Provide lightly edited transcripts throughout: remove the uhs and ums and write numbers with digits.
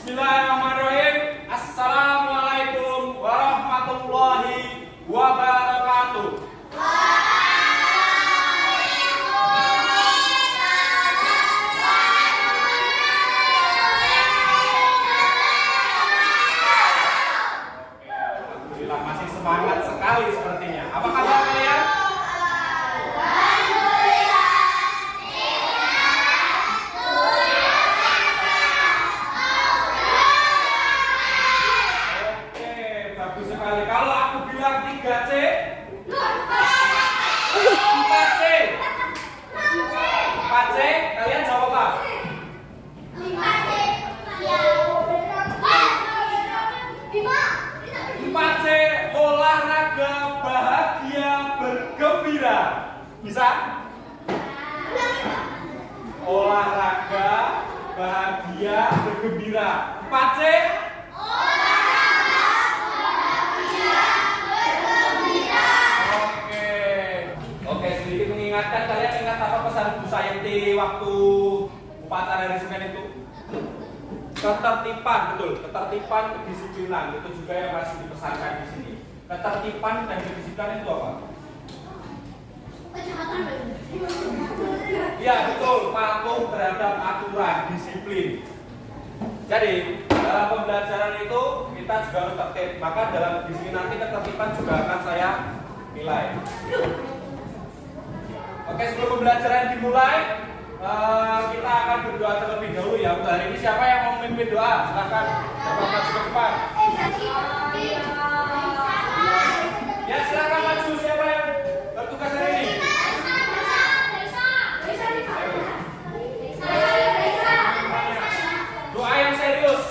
Bismillahirrahmanirrahim. Assalamualaikum warahmatullahi wabarakatuh. Alhamdulillah masih semangat sekali sepertinya. Apa kabar kalian? Kalau aku bilang 3C 4C 4C, kalian jawab apa? 4C, olahraga bahagia bergembira. Bisa? Olahraga bahagia bergembira. 4C. Oke, sedikit mengingatkan, kalian ingat apa pesan Bu Sayenti waktu upacara hari Senin itu? Ketertiban, betul. Ketertiban, kedisiplinan itu juga yang masih dipesankan di sini. Ketertiban dan kedisiplinan itu apa? Ya betul, patuh terhadap aturan, disiplin. Jadi dalam pembelajaran itu kita juga harus tertib. Maka dalam di sini nanti ketertiban juga akan saya nilai. Oke, sebelum pembelajaran dimulai, kita akan berdoa terlebih dahulu ya. Untuk hari ini siapa yang mau memimpin doa? Silahkan dapat maju ke depan. Ya silahkan maju, siapa yang bertugas hari ini? Doa yang serius.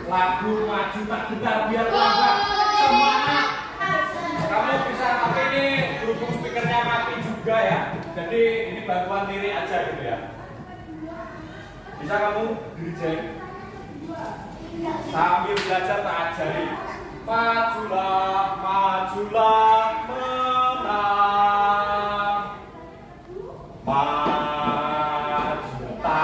Lagu maju tak gentar biar lambat semangat. Kamu bisa pakai ini berhubung speakernya mati juga ya. Jadi ini bantuan lirik aja gitu ya. Bisa kamu dirjen sambil belajar tak ajari. Majulah, majulah, menang. Maju tak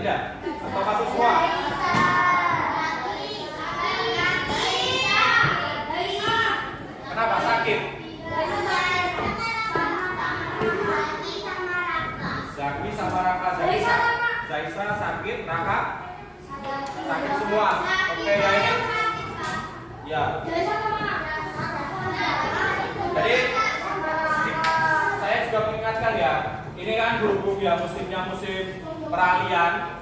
tidak? Atau masuk semua? Kenapa sakit? Zaki sama Raka. Zaisa sakit, Raka sakit semua. Oke ya ini. Ya. Jadi saya juga mengingatkan ya, ini kan berhubung ya musimnya musim peralihan,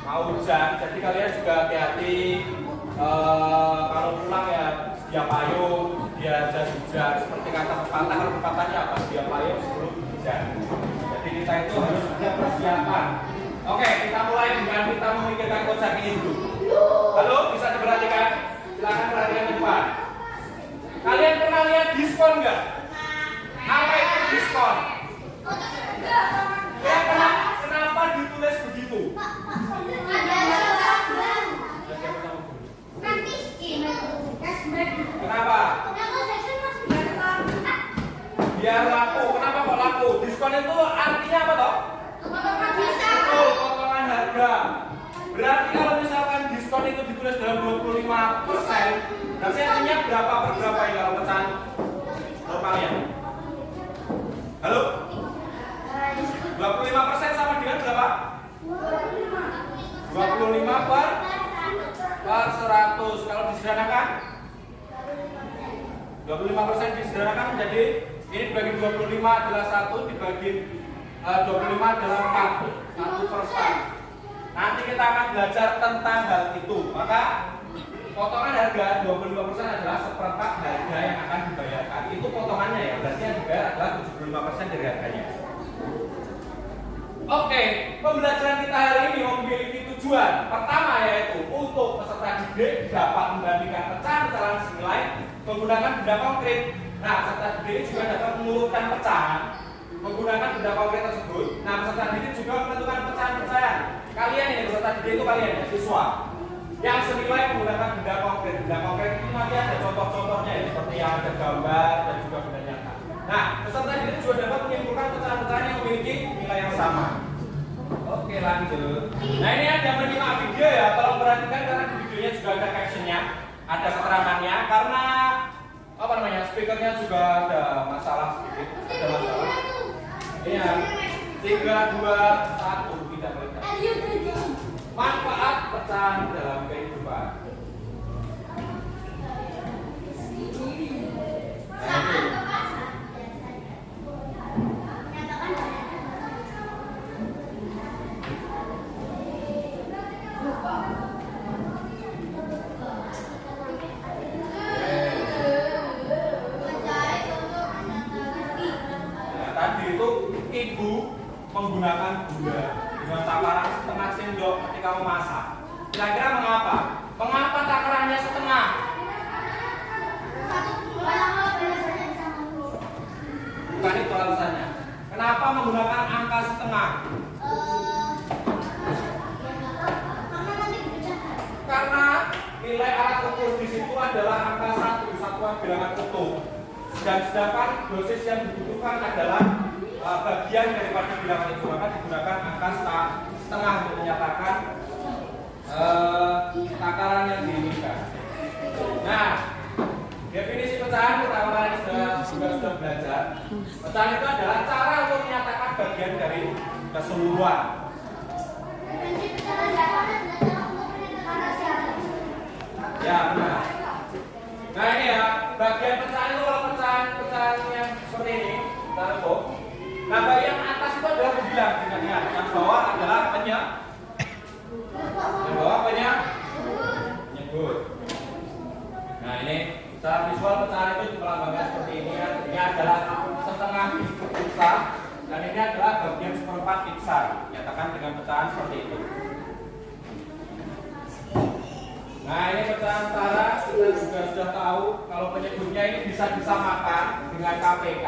mau hujan, jadi kalian juga hati-hati kalau pulang ya sedia payung, sedia jas hujan, seperti kata pepatah. Kalau pepatahnya apa? Sedia payung sebelum hujan. Jadi kita itu harus ada persiapan. Oke, kita mulai dengan kita memikirkan konsep ini dulu. Halo, bisa diperhatikan? Silakan perhatikan ke depan. Kalian pernah lihat diskon nggak? Apa itu diskon? Ya, kenapa ditulis begitu? Kenapa? Biar laku. Kenapa kok laku? Diskon itu artinya apa toh? Oh, potongan harga. Berarti kalau misalkan diskon itu ditulis dalam 25%, berarti artinya berapa per berapa ya kalau pecahan normalnya? Halo? 25% sama dengan berapa? 25 per 100. Kalau disederhanakan 25% disederhanakan menjadi ini dibagi 25 adalah 1, dibagi 25 adalah 4, 1/1. Nanti kita akan belajar tentang hal itu. Maka potongan harga 25% adalah seperempat harga yang akan dibayarkan. Itu potongannya ya, berarti yang dibayar adalah 75% dari harganya. Oke, pembelajaran kita hari ini memiliki tujuan. Pertama yaitu untuk peserta didik dapat membandingkan pecahan-pecahan senilai menggunakan benda konkret. Nah, peserta didik juga dapat mengurutkan pecahan menggunakan benda konkret tersebut. Nah, peserta didik juga menentukan pecahan-pecahan. Kalian ini peserta didik itu kalian ya, siswa yang senilai menggunakan benda konkret. Benda konkret itu nanti ada contoh-contohnya ya, seperti yang ada gambar dan juga benda nyata. Nah, peserta didik juga dapat menyimpulkan pecahan-pecahan yang memiliki nilai yang sama. Oke, lanjut. Nah, ini ada menyimak video ya. Tolong perhatikan karena di videonya juga ada captionnya, ada keterangannya. Karena apa namanya, speakernya juga ada masalah sedikit. Ada masalah. Iya. 3, 2, 1 tidak meledak. Manfaat pecahan dalam kehidupan. Tadi itu ibu menggunakan gula dengan takaran setengah sendok ketika memasak. Kira-kira mengapa? Mengapa takarannya setengah? Bukan itu alasannya. Kenapa menggunakan angka setengah? Karena nilai alat ukur di situ adalah angka 1, satuan bilangan utuh. Dan sedangkan dosis yang dibutuhkan adalah bagian daripada bilangan itu, maka digunakan angka setengah untuk menyatakan takaran yang diinginkan. Nah, definisi pecahan pertama kali sudah belajar. Pecahan itu adalah cara untuk menyatakan bagian dari keseluruhan. Ya, benar. Nah, ini ya, bagian pecahan itu kalau pecahan yang seperti ini, kita rembuk. Nah, bagian atas itu adalah pembilang, ingat, yang bawah adalah penyebut. Nah, ini secara visual pecahan itu melambangkan seperti ini ya. Ini adalah setengah pizza dan ini adalah bagian seperempat pizza. Nyatakan dengan pecahan seperti itu. Nah, ini pecahan setara, kita juga sudah tahu kalau penyebutnya ini bisa disamakan dengan KPK,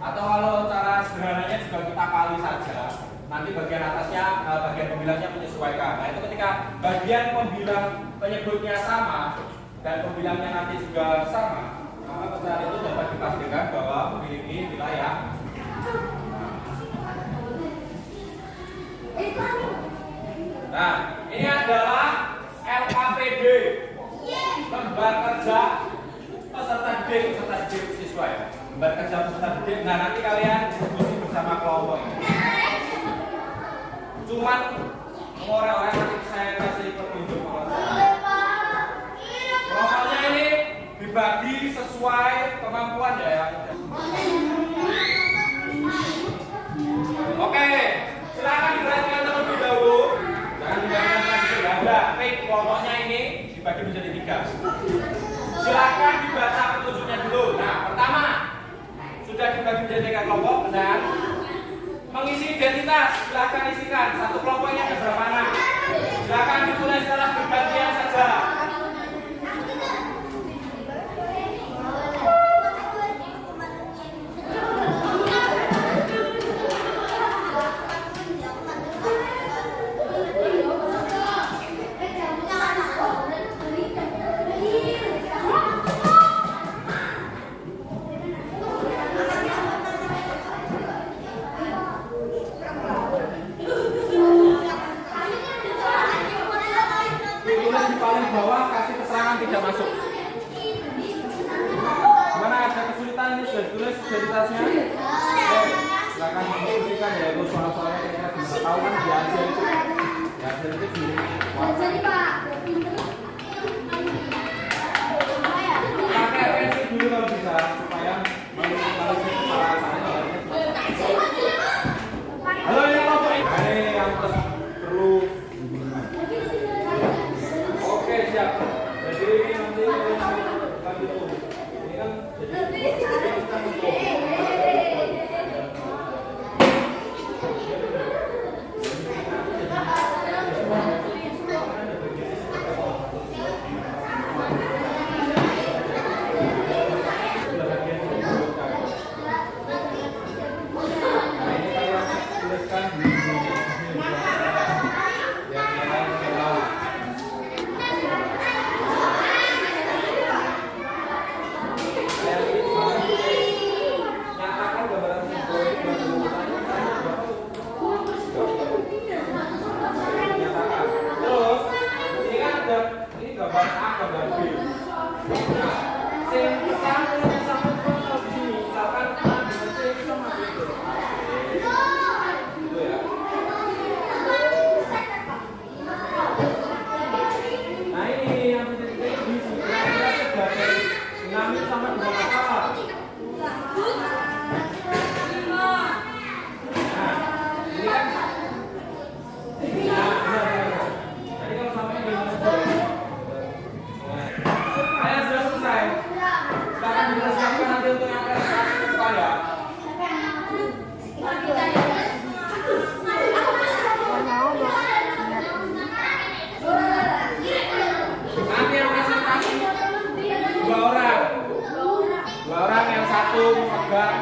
atau kalau cara sederhananya juga kita kali saja. Nanti bagian atasnya, bagian pembilangnya menyesuaikan. Nah, itu ketika bagian pembilang penyebutnya sama dan pembilangnya nanti juga sama, maka pecahan itu dapat dipastikan bahwa memiliki nilai yang peserta didik siswa ya. Lembar kerja peserta didik. Nah, nanti kalian diskusi bersama kelompok ini. Cuman orang-orang nanti saya kasih petunjuk. Kelompoknya ini dibagi sesuai kemampuan ya. Oke, silakan diperhatikan terlebih dahulu. Jangan dibayangkan lagi sudah ada. Baik, kelompoknya ini dibagi menjadi 3. Silakan dibaca petunjuknya dulu. Nah, pertama sudah dibagi menjadi 3 kelompok, benar? Mengisi identitas, silakan isikan. Satu kelompoknya ada berapa anak? Silakan ditulis secara bergantian saja. Paling bawah kasih keterangan tidak masuk. Mana ada kesulitan ini sudah ditulis identitasnya? Silakan diskusikan ya, itu soal-soalnya kira-kira bisa tahu kan di hasil itu. Di hasil itu di pakai pensil dulu kalau bisa supaya mengalami kesalahan-kesalahannya. Halo ini kelompok ini yang perlu. Oke, siap. Jadi ini nanti kan itu. Ini kan jadi kita untuk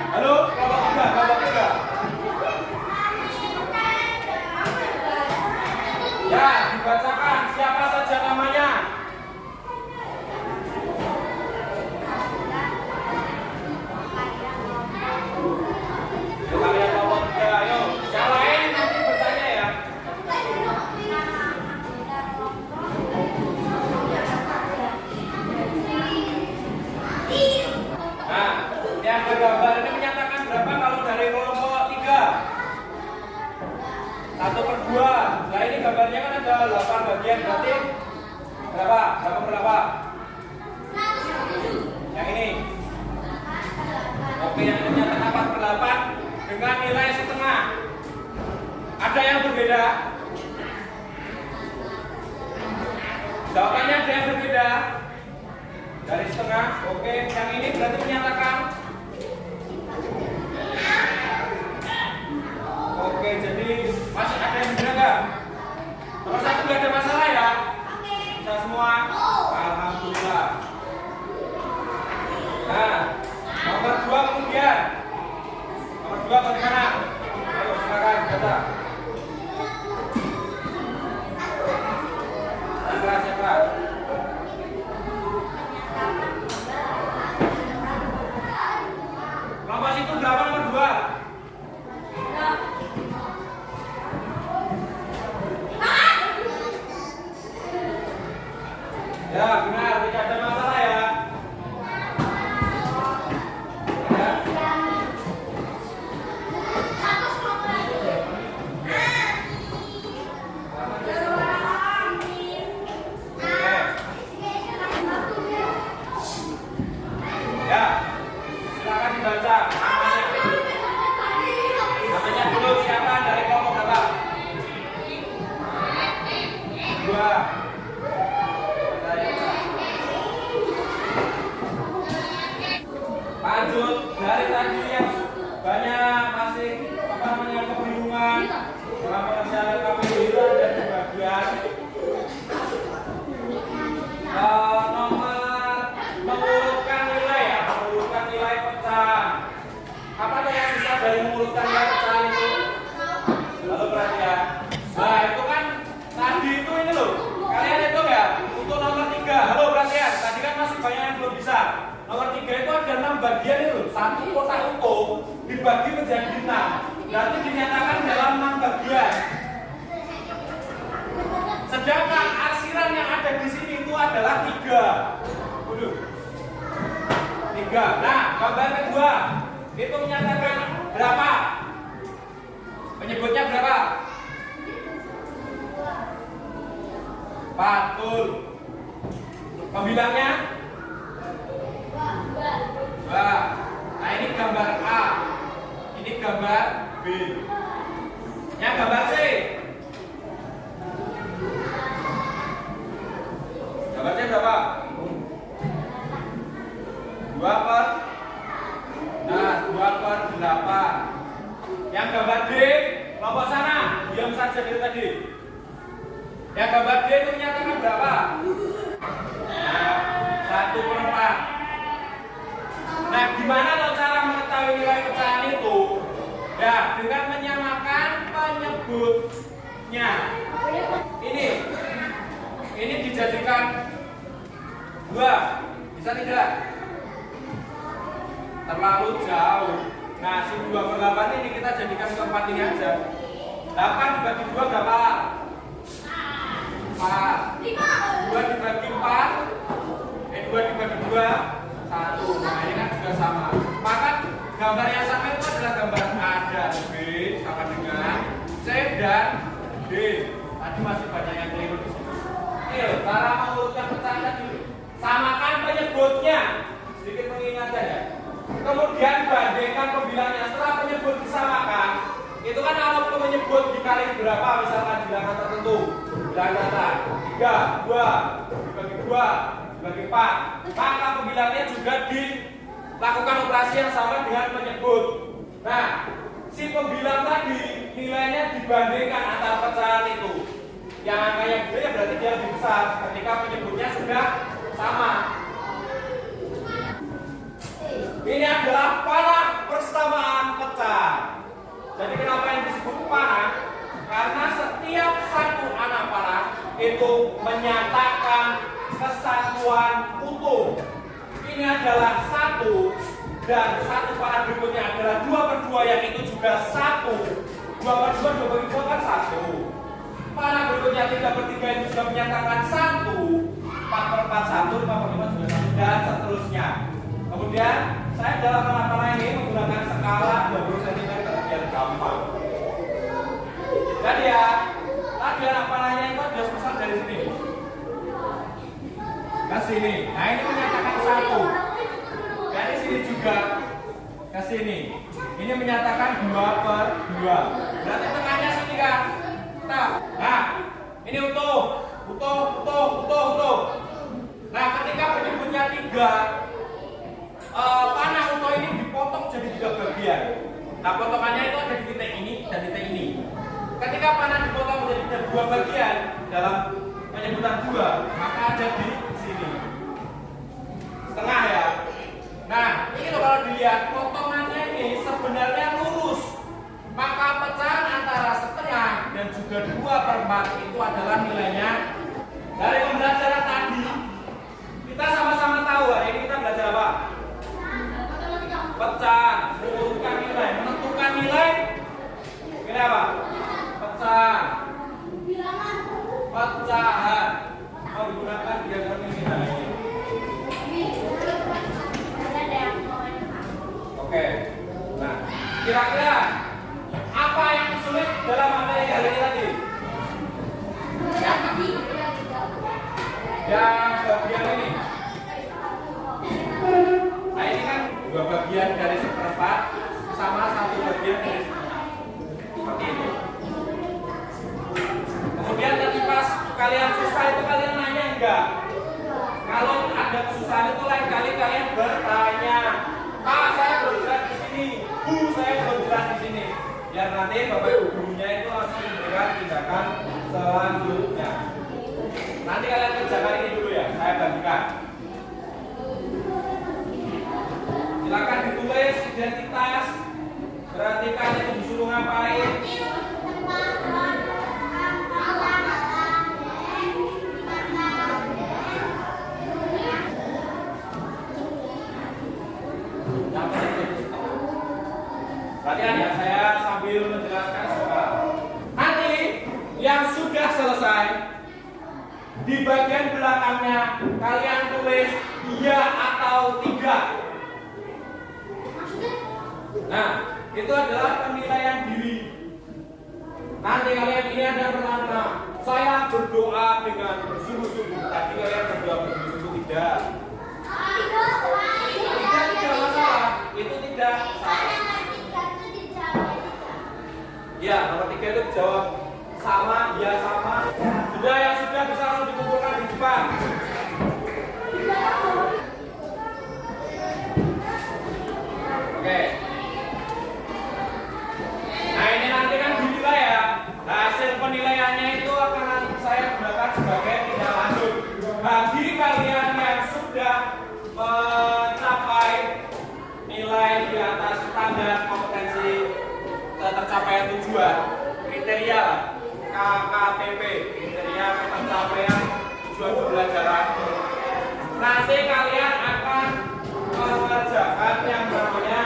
halo, kelompok 3. Ya, dibacakan siapa saja namanya. Kalian kelompok 3, ayo. Yang lain nanti bertanya ya. Nah, yang bergambar ini menyatakan berapa kalau dari kelompok 3? 1/2. Nah ini gambarnya kan ada 8 bagian, berarti berapa? Berapa? Yang ini. Oke, yang ini menyatakan 4/8 dengan nilai setengah. Ada yang berbeda? Jawabannya ada yang berbeda. Dari setengah. Oke, yang ini berarti menyatakan. Oke, jadi masih ada yang berbeda nggak? Nomor 1 nggak ada masalah ya? Bisa semua? Alhamdulillah. Nah, nomor 2 kemudian. Nomor 2 bagaimana? Ayo silakan baca. Keras. baca namanya. Namanya dulu siapa dari kelompok berapa? 2. Lanjut dari tadi yang banyak masih apa namanya kebingungan dalam pekerjaan KPU ada di bagian nomor mengurutkan nilai ya, mengurutkan nilai pecahan. Apa tuh yang susah dari mengurutkan nilai pecahan itu? Lalu perhatian. Nah itu kan tadi itu ini loh. Kalian itu ya untuk nomor 3. Halo perhatian. Tadi kan masih banyak yang belum bisa. Nomor 3 itu ada 6 bagian itu. Satu kotak utuh dibagi menjadi 6. Berarti dinyatakan dalam 6 bagian. Sedangkan arsiran yang ada di sini itu adalah 3. 3. Nah, gambar kedua itu menyatakan berapa? Menyebutnya berapa? Betul. Pembilangnya? 2. Nah ini gambar A. Ini gambar B. Yang gambar C. Gambar C berapa? 2/8. Yang gambar D, kelompok sana, diam saja dari tadi. Yang gambar D itu menyatakan berapa? Nah, 1/4. Nah, gimana loh cara mengetahui nilai pecahan itu? Ya, dengan menyamakan penyebutnya. Ini dijadikan 2. Bisa tidak? Terlalu jauh. Nah, si 2/8 ini kita jadikan keempat ini aja. 8 dibagi 2 berapa? 4. 2 dibagi 4. 2 dibagi 2 1. Nah ini kan juga sama. Maka gambar yang sama itu adalah gambar A dan B sama dengan C dan D. Tadi masih banyak yang keliru di sini. Ini cara mengurutkan pecahan tadi. Samakan penyebutnya. Sedikit mengingatkan ya. Kemudian bandingkan pembilangnya. Setelah penyebut disamakan, itu kan kalau penyebut dikali berapa misalkan bilangan tertentu. Bilangan kata 3, 2 dibagi 2 dibagi 4, maka pembilangnya juga dilakukan operasi yang sama dengan penyebut. Nah, si pembilang tadi nilainya dibandingkan antara pecahan itu. Yang angkanya gede ya berarti dia lebih besar ketika penyebutnya sudah sama. Ini adalah panah persamaan pecahan. Jadi kenapa yang disebut panah? Karena setiap satu anak panah itu menyatakan kesatuan utuh. Ini adalah 1 dan satu panah berikutnya adalah 2/2 yang itu juga 1. 2/2 2/2 kan 1. Panah berikutnya 3/3 itu juga menyatakan 1. 4/4 1, 5/5 juga 1 dan seterusnya. Kemudian saya dalam panah-panah ini menggunakan skala 20 cm biar gampang. Jadi ya, tadi anak panahnya itu ada sebesar dari sini ke sini. Nah ini menyatakan 1. Dari sini juga ke sini. Ini menyatakan 2/2. Berarti tengahnya sini kan? Nah, ini utuh. Nah, ketika penyebutnya 3, panah utuh ini dipotong jadi 3 bagian. Nah, potongannya itu ada di titik ini dan titik ini. Ketika panah dipotong menjadi 2 bagian dalam penyebutan 2, maka ada di sini. Setengah ya. Nah, ini loh kalau dilihat potongannya ini sebenarnya lurus. Maka pecahan antara setengah dan juga 2/4 itu adalah nilainya. Dari pembelajaran tadi, kita sama-sama tahu hari ini kita belajar apa? Pecahan, mengurutkan nilai, menentukan nilai. Ini apa? Pecahan. Pecahan. Menggunakan diagram ini. Oke. Nah, kira-kira apa yang sulit dalam materi kali ini tadi? Yang bagian ini. Nah ini kan 2/4. bagian dari seperempat sama 1 bagian dari setengah. Seperti itu. Kemudian tadi pas kalian susah itu kalian nanya enggak? Kalau ada kesusahan itu lain kali kalian bertanya, Pak saya belum jelas di sini, Bu saya belum jelas di sini. Biar nanti Bapak Ibu gurunya itu langsung memberikan tindakan selanjutnya. Nanti kalian kerjakan ini dulu ya, saya bagikan. Silakan ditulis identitas, perhatikan itu disuruh ngapain. Perhatikan ya, saya sambil menjelaskan soal. Nanti yang sudah selesai di bagian belakangnya kalian tulis iya atau tidak. Nah, itu adalah penilaian diri. Nanti kalian ini ada pertanyaan, saya berdoa dengan bersungguh-sungguh. Tadi kalian berdoa bersungguh-sungguh tidak? Tidak masalah. Itu tidak salah. Ya, nomor 3 itu jawab sama, ya sama. Sudah yang sudah bisa langsung dikumpulkan di depan. Oke. Nah ini nanti kan dinilai ya. Nah, hasil penilaiannya itu akan saya gunakan sebagai tindak lanjut. Bagi kalian yang sudah mencapai nilai di atas standar kompetensi tercapaian tujuan, kriteria KKTP, kriteria pencapaian tujuan pembelajaran. Nanti kalian akan mengerjakan yang namanya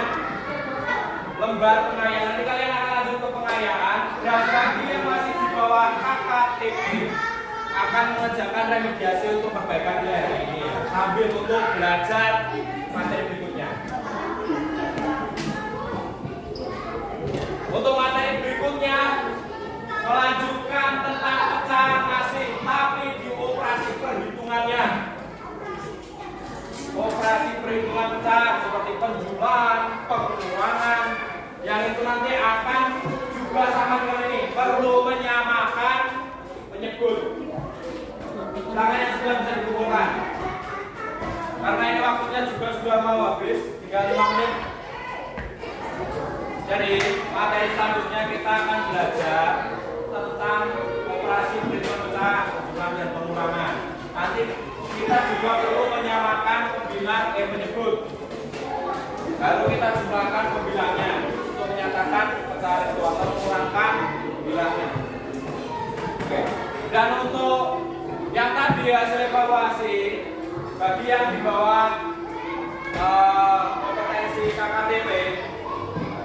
lembar pengayaan. Nanti kalian akan lanjut ke pengayaan. Dan bagi yang masih di bawah KKTP akan mengerjakan remediasi untuk perbaikan nilai hari ini sambil untuk belajar materi berikutnya. Untuk materi berikutnya melanjutkan tentang pecahan kasih, tapi di operasi perhitungannya. Operasi perhitungan pecahan seperti penjumlahan, pengurangan, yang itu nanti akan juga sama dengan ini, perlu menyamakan penyebut. Tangan yang sudah bisa dikumpulkan. Karena ini waktunya juga sudah mau habis, tinggal 5 menit. Jadi materi selanjutnya kita akan belajar tentang operasi perhitungan pecahan, penjumlahan dan pengurangan. Nanti kita juga perlu menyamakan pembilang penyebut. Lalu kita jumlahkan pembilangnya untuk menyatakan pecahan itu atau mengurangan pembilangnya. Oke. Dan untuk yang tadi hasil evaluasi bagi yang di bawah kompetensi KKTP,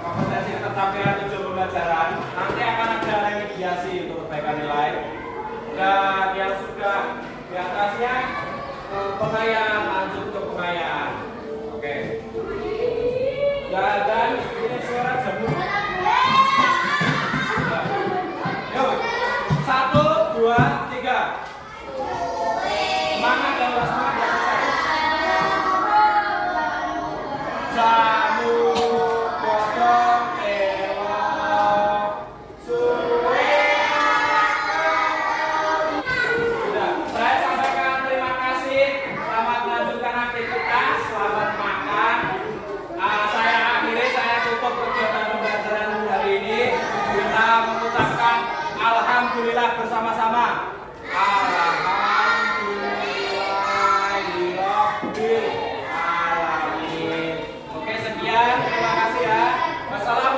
kompetensi tercapaian tujuan pembelajaran, nanti akan ada remediasi untuk perbaikan nilai. Dan yang sudah di atasnya pengayaan, lanjut ke pengayaan. Oke. Dan ini suara jamur. Yuk, 1, 2, 3. Semangat ya, semangat ya, selesai. Jamur potong elok, suwe. Sudah, saya sampaikan terima kasih. Selamat melanjutkan aktivitas, selamat makan. Saya tutup kegiatan pembelajaran hari ini. Kita mengucapkan alhamdulillah bersama-sama. Alhamdulillahirabbil alamin. Oke, sekian. Terima kasih ya. Wassalamualaikum.